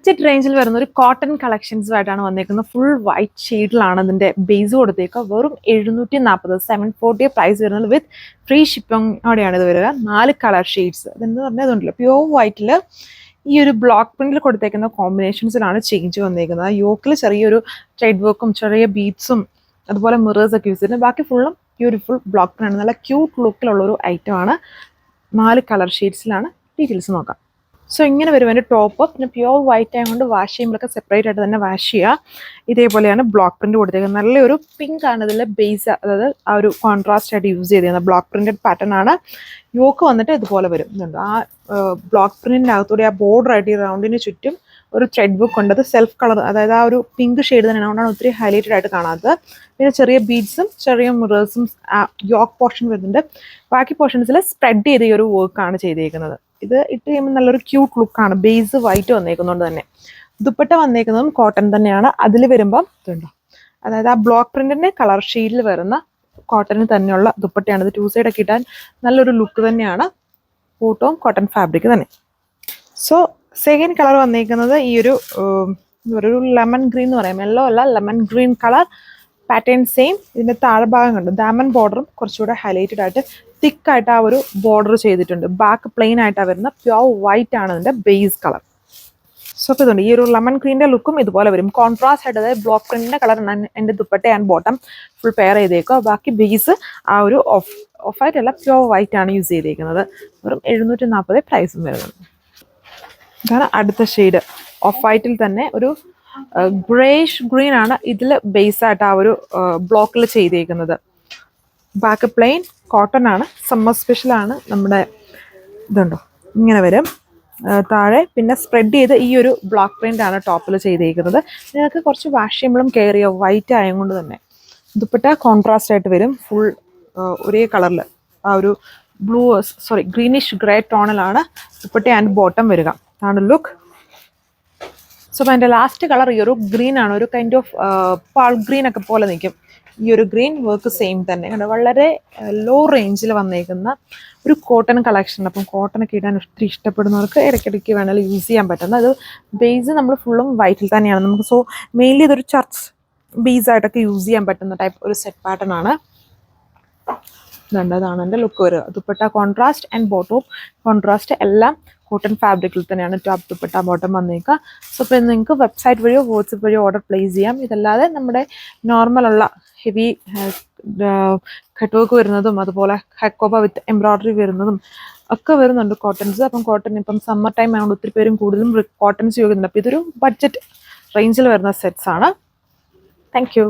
Budget റേഞ്ചിൽ വരുന്ന ഒരു കോട്ടൺ കളക്ഷൻസുമായിട്ടാണ് വന്നേക്കുന്നത്. ഫുൾ വൈറ്റ് ഷെയ്ഡിലാണ് അതിൻ്റെ ബേസ് കൊടുത്തേക്കുക. വെറും 740 740 പ്രൈസ് വരുന്നത് വിത്ത് ഫ്രീ ഷിപ്പിങ്ങോടെയാണ് ഇത് വരിക. 4 കളർ ഷെയ്ഡ്സ്. അതെന്ന് പറഞ്ഞാൽ ഇതുണ്ടല്ലോ പ്യോർ വൈറ്റിൽ ഈ ഒരു ബ്ലോക്ക് പ്രിന്റിൽ കൊടുത്തേക്കുന്ന കോമ്പിനേഷൻസിലാണ് ചേഞ്ച് വന്നേക്കുന്നത്. യോക്കിൽ ചെറിയൊരു ത്രെഡ് വർക്കും ചെറിയ ബീഡ്സും അതുപോലെ മിറേഴ്സ് ഒക്കെ യൂസ് ചെയ്തിട്ടുണ്ട്. ബാക്കി ഫുള്ളും ബ്യൂട്ടിഫുൾ ബ്ലോക്ക് പ്രിന്റ്. നല്ല ക്യൂട്ട് ലുക്കിലുള്ളൊരു ഐറ്റമാണ്. 4 കളർ ഷെയ്ഡ്സിലാണ്. ഡീറ്റെയിൽസ് നോക്കാം. സോ ഇങ്ങനെ വരും എൻ്റെ ടോപ്പ്. പിന്നെ പ്യോർ വൈറ്റ് ആയതുകൊണ്ട് വാഷ് ചെയ്യുമ്പോഴൊക്കെ സെപ്പറേറ്റ് ആയിട്ട് തന്നെ വാഷ് ചെയ്യുക. ഇതേപോലെയാണ് ബ്ലോക്ക് പ്രിന്റ് കൊടുത്തേക്കുന്നത്. നല്ലൊരു പിങ്ക് ആണ് ഇതിൽ ബേസ്, അതായത് ആ ഒരു കോൺട്രാസ്റ്റ് ആയിട്ട് യൂസ് ചെയ്തിരിക്കുന്നത്. ബ്ലോക്ക് പ്രിന്റഡ് പാറ്റേൺ ആണ്. യോക്ക് വന്നിട്ട് ഇതുപോലെ വരും. ഇതുണ്ട് ആ ബ്ലോക്ക് പ്രിന്റിൻ്റെ അകത്തൂടെ ആ ബോർഡർ ആയിട്ട് ഈ റൗണ്ടിന് ചുറ്റും ഒരു ത്രെഡ് ബുക്ക് ഉണ്ട്. അത് സെൽഫ് കളർ, അതായത് ആ ഒരു പിങ്ക് ഷെയ്ഡ് തന്നെയാണ്. അതുകൊണ്ടാണ് ഒത്തിരി ഹൈലൈറ്റഡ് ആയിട്ട് കാണാത്തത്. പിന്നെ ചെറിയ ബീഡ്സും ചെറിയ മിറേഴ്സും യോക്ക് പോർഷൻ വരുന്നുണ്ട്. ബാക്കി പോർഷൻസിൽ സ്പ്രെഡ് ചെയ്ത ഈ ഒരു വർക്കാണ് ചെയ്തേക്കുന്നത്. ഇത് ഇട്ട് കഴിയുമ്പോൾ നല്ലൊരു ക്യൂട്ട് ലുക്കാണ്. ബേസ് വൈറ്റ് വന്നേക്കുന്നതുകൊണ്ട് തന്നെ. ദുപ്പട്ട വന്നേക്കുന്നതും കോട്ടൺ തന്നെയാണ്. അതിൽ വരുമ്പം ഇതുണ്ടോ, അതായത് ആ ബ്ലോക്ക് പ്രിന്റിന്റെ കളർ ഷെയ്ഡിൽ വരുന്ന കോട്ടണിൽ തന്നെയുള്ള ദുപ്പട്ടയാണ്. ഇത് 2 സൈഡൊക്കെ ഇട്ടാൻ നല്ലൊരു ലുക്ക് തന്നെയാണ്. കൂട്ടവും കോട്ടൺ ഫാബ്രിക് തന്നെ. സോ സെക്കൻഡ് കളർ വന്നേക്കുന്നത് ഈ ഒരു ലെമൺ ഗ്രീൻ എന്ന് പറയാം. യെല്ലോ അല്ല, lemon green colour pattern same. ഇതിൻ്റെ താഴെ ഭാഗം കണ്ടു ഡയമണ്ട് ബോർഡറും കുറച്ചുകൂടെ ഹൈലൈറ്റഡ് ആയിട്ട് തിക്കായിട്ട് ആ ഒരു ബോർഡർ ചെയ്തിട്ടുണ്ട്. ബാക്ക് പ്ലെയിൻ ആയിട്ടാണ് വരുന്നത്. പ്യോർ വൈറ്റ് ആണ് ഇതിൻ്റെ ബേസ് കളർ. സോ അപ്പോൾ ഇതുണ്ട് ഈ ഒരു ലെമൺ ഗ്രീൻ്റെ ലുക്കും ഇതുപോലെ വരും. കോൺട്രാസ്റ്റ് ആയിട്ട്, അതായത് ബ്ലോക്ക് പ്രിന്റിൻ്റെ കളർ എൻ്റെ dupatta and bottom full pair ചെയ്തേക്കുക. ബാക്കി ബേസ് ആ ഒരു ഓഫ് വൈറ്റ് അല്ല, പ്യോർ വൈറ്റ് ആണ് യൂസ് ചെയ്തേക്കുന്നത്. വെറും 740 പ്രൈസും വരുന്നത്. ഇതാണ് അടുത്ത ഷെയ്ഡ്. ഓഫ് വൈറ്റിൽ തന്നെ ഒരു ഗ്രേഷ് ഗ്രീൻ ആണ് ഇതിൽ ബേസ് ആയിട്ട് ആ ഒരു ബ്ലോക്കിൽ ചെയ്തേക്കുന്നത്. ബാക്ക് പ്ലെയിൻ കോട്ടൺ ആണ്. സമ്മർ സ്പെഷ്യലാണ് നമ്മുടെ. ഇതുണ്ടോ ഇങ്ങനെ വരും താഴെ. പിന്നെ സ്പ്രെഡ് ചെയ്ത് ഈ ഒരു ബ്ലോക്ക് പ്രിന്റ് ആണ് ടോപ്പിൽ ചെയ്തേക്കുന്നത്. നിങ്ങൾക്ക് കുറച്ച് വാഷ് ചെയ്യുമ്പോഴും കെയർ ചെയ്യുക. വൈറ്റ് ആയതുകൊണ്ട് തന്നെ. ദുപ്പട്ട കോൺട്രാസ്റ്റ് ആയിട്ട് വരും. ഫുൾ ഒരേ കളറിൽ ആ ഒരു ഗ്രീനിഷ് ഗ്രേ ടോണിലാണ് ദുപ്പട്ട ആൻഡ് ബോട്ടം വരിക. ആണ് ലുക്ക്. സോ അപ്പോൾ എൻ്റെ ലാസ്റ്റ് കളർ ഈ ഒരു ഗ്രീൻ ആണ്. ഒരു കൈൻഡ് ഓഫ് പാൾ ഗ്രീൻ ഒക്കെ പോലെ നിൽക്കും. ഈ ഒരു ഗ്രീൻ വർക്ക് സെയിം തന്നെ. കണ്ടോ, വളരെ ലോ റേഞ്ചിൽ വന്നേക്കുന്ന ഒരു കോട്ടൺ കളക്ഷൻ. അപ്പം കോട്ടണൊക്കെ ഇടാൻ ഒത്തിരി ഇഷ്ടപ്പെടുന്നവർക്ക് ഇടയ്ക്കിടയ്ക്ക് വേണമെങ്കിൽ യൂസ് ചെയ്യാൻ പറ്റുന്ന. അത് ബേസ് നമ്മൾ ഫുള്ളും വൈറ്റിൽ തന്നെയാണ് നമുക്ക്. സോ മെയിൻലി ഇതൊരു ചർച്ച് ബേസായിട്ടൊക്കെ യൂസ് ചെയ്യാൻ പറ്റുന്ന ടൈപ്പ് ഒരു സെറ്റ് പാറ്റേൺ ആണ്. അതാണ് എൻ്റെ ലുക്ക് വരിക. ദുപ്പട്ട കോൺട്രാസ്റ്റ് ആൻഡ് ബോട്ടവും കോൺട്രാസ്റ്റ് എല്ലാം കോട്ടൺ ഫാബ്രിക്കിൽ തന്നെയാണ് ടോപ്പ് ദുപ്പട്ട ബോട്ടം വന്നേക്കുക. സോ ഇപ്പോൾ നിങ്ങൾക്ക് വെബ്സൈറ്റ് വഴിയോ വാട്സപ്പ് വഴിയോ ഓർഡർ പ്ലേസ് ചെയ്യാം. ഇതല്ലാതെ നമ്മുടെ നോർമലുള്ള ഹെവി കട്ട് വർക്ക് വരുന്നതും അതുപോലെ ഹക്കോബ വിത്ത് എംബ്രോയ്ഡറി വരുന്നതും ഒക്കെ വരുന്നുണ്ട് കോട്ടൺസ്. അപ്പം കോട്ടൺ ഇപ്പം സമ്മർ ടൈം ആയതുകൊണ്ട് ഒത്തിരി പേരും കൂടുതലും കോട്ടൺസ് ചോദിക്കുന്നുണ്ട്. അപ്പോൾ ഇതൊരു ബഡ്ജറ്റ് റേഞ്ചിൽ വരുന്ന സെറ്റ്സ് ആണ്. Thank you.